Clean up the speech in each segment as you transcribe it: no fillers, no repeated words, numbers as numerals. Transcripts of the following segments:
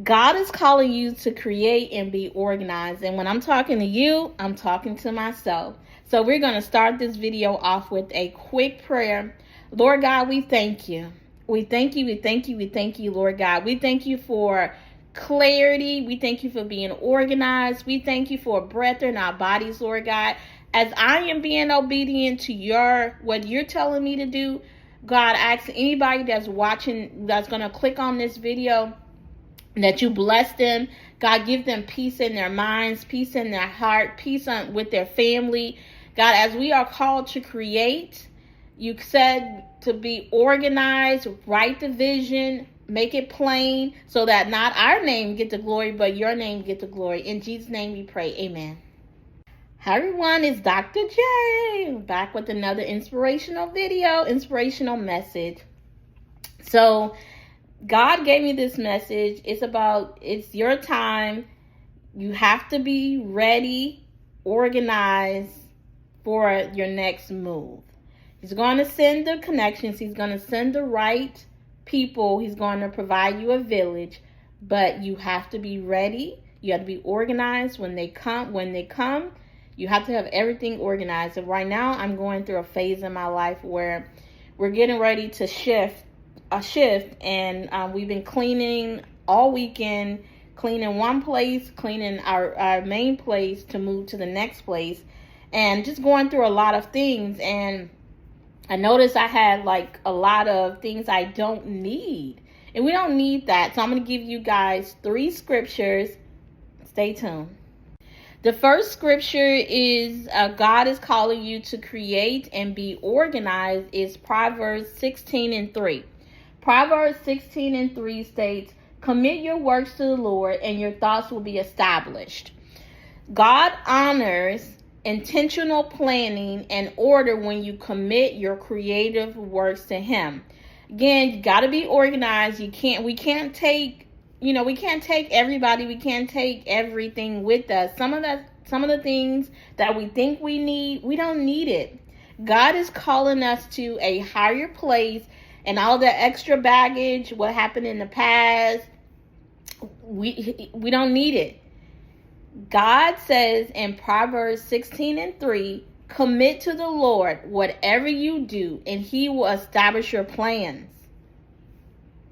God is calling you to create and be organized. And when I'm talking to you, I'm talking to myself. So we're going to start this video off with a quick prayer. Lord God, we thank you. We thank you, we thank you, we thank you, Lord God. We thank you for clarity. We thank you for being organized. We thank you for breath in our bodies, Lord God. As I am being obedient to what you're telling me to do, God, I ask anybody that's watching, that's going to click on this video, that you bless them. God, give them peace in their minds, peace in their heart, peace with their family. God, as we are called to create, you said to be organized, write the vision, make it plain, so that not our name get the glory, but your name get the glory. In Jesus' name we pray, amen. Hi everyone, it's Dr. J, back with another inspirational video, inspirational message. So God gave me this message. It's your time. You have to be ready, organized for your next move. He's going to send the connections. He's going to send the right people. He's going to provide you a village, but you have to be ready. You have to be organized when they come. You have to have everything organized. And right now I'm going through a phase in my life where we're getting ready to shift, and we've been cleaning all weekend, cleaning one place, cleaning our main place to move to the next place, and just going through a lot of things. And I noticed I had like a lot of things I don't need, and we don't need that. So I'm going to give you guys 3 scriptures. Stay tuned. The first scripture is God is calling you to create and be organized is Proverbs 16:3. Proverbs 16:3 states, "Commit your works to the Lord, and your thoughts will be established." God honors intentional planning and order when you commit your creative works to Him. Again, you got to be organized. We can't take everybody. We can't take everything with us. Some of the things that we think we need, we don't need it. God is calling us to a higher place. And all the extra baggage, what happened in the past, we don't need it. God says in Proverbs 16:3, commit to the Lord whatever you do, and He will establish your plans.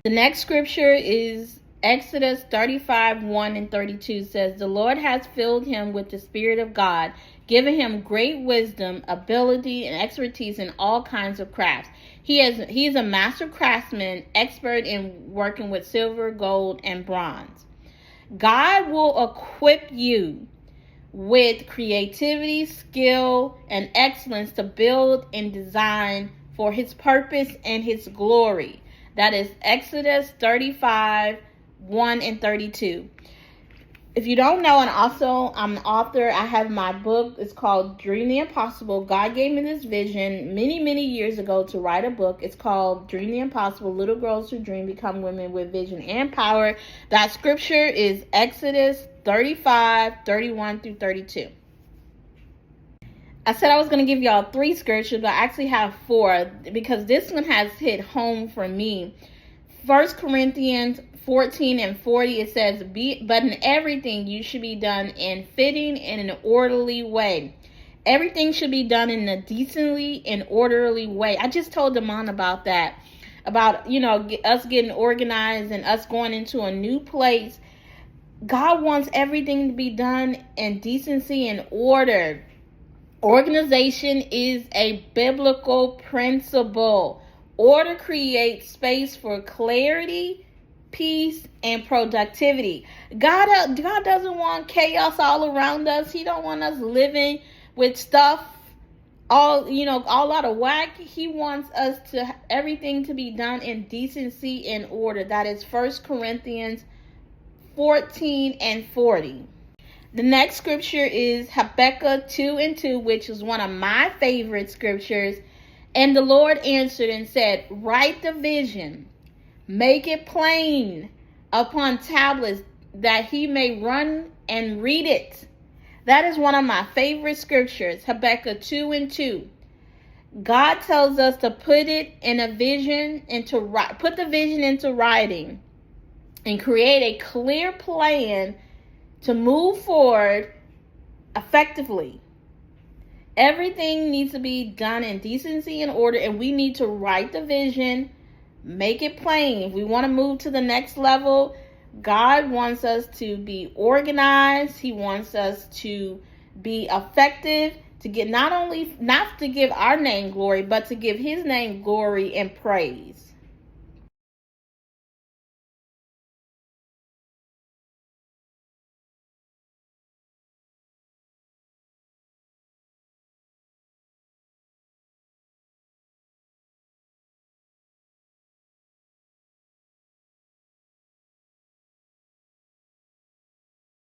The next scripture is Exodus 35:1-32 says, "The Lord has filled him with the Spirit of God, giving him great wisdom, ability, and expertise in all kinds of crafts. He is a master craftsman, expert in working with silver, gold, and bronze." God will equip you with creativity, skill, and excellence to build and design for His purpose and His glory. That is Exodus 35:1-32. If you don't know, and also I'm an author, I have my book. It's called Dream the Impossible. God gave me this vision many, many years ago to write a book. It's called Dream the Impossible. Little Girls Who Dream Become Women with Vision and Power. That scripture is Exodus 35:31-32. I said I was going to give y'all 3 scriptures, but I actually have 4 because this one has hit home for me. 1 Corinthians 14:40, it says, but in everything you should be done in fitting and in an orderly way. Everything should be done in a decently and orderly way. I just told Damon about that, about, us getting organized and us going into a new place. God wants everything to be done in decency and order. Organization is a biblical principle. Order creates space for clarity, peace, and productivity. God doesn't want chaos all around us. He don't want us living with stuff all out of whack. He wants us to everything to be done in decency and order. That is 1 Corinthians 14:40. The next scripture is Habakkuk 2:2, which is one of my favorite scriptures. And the Lord answered and said, write the vision, make it plain upon tablets, that he may run and read it. That is one of my favorite scriptures, Habakkuk 2:2. God tells us to put it in a vision, put the vision into writing. and create a clear plan to move forward effectively. Everything needs to be done in decency and order, and we need to write the vision, make it plain. If we want to move to the next level, God wants us to be organized. He wants us to be effective, to get not to give our name glory, but to give his name glory and praise.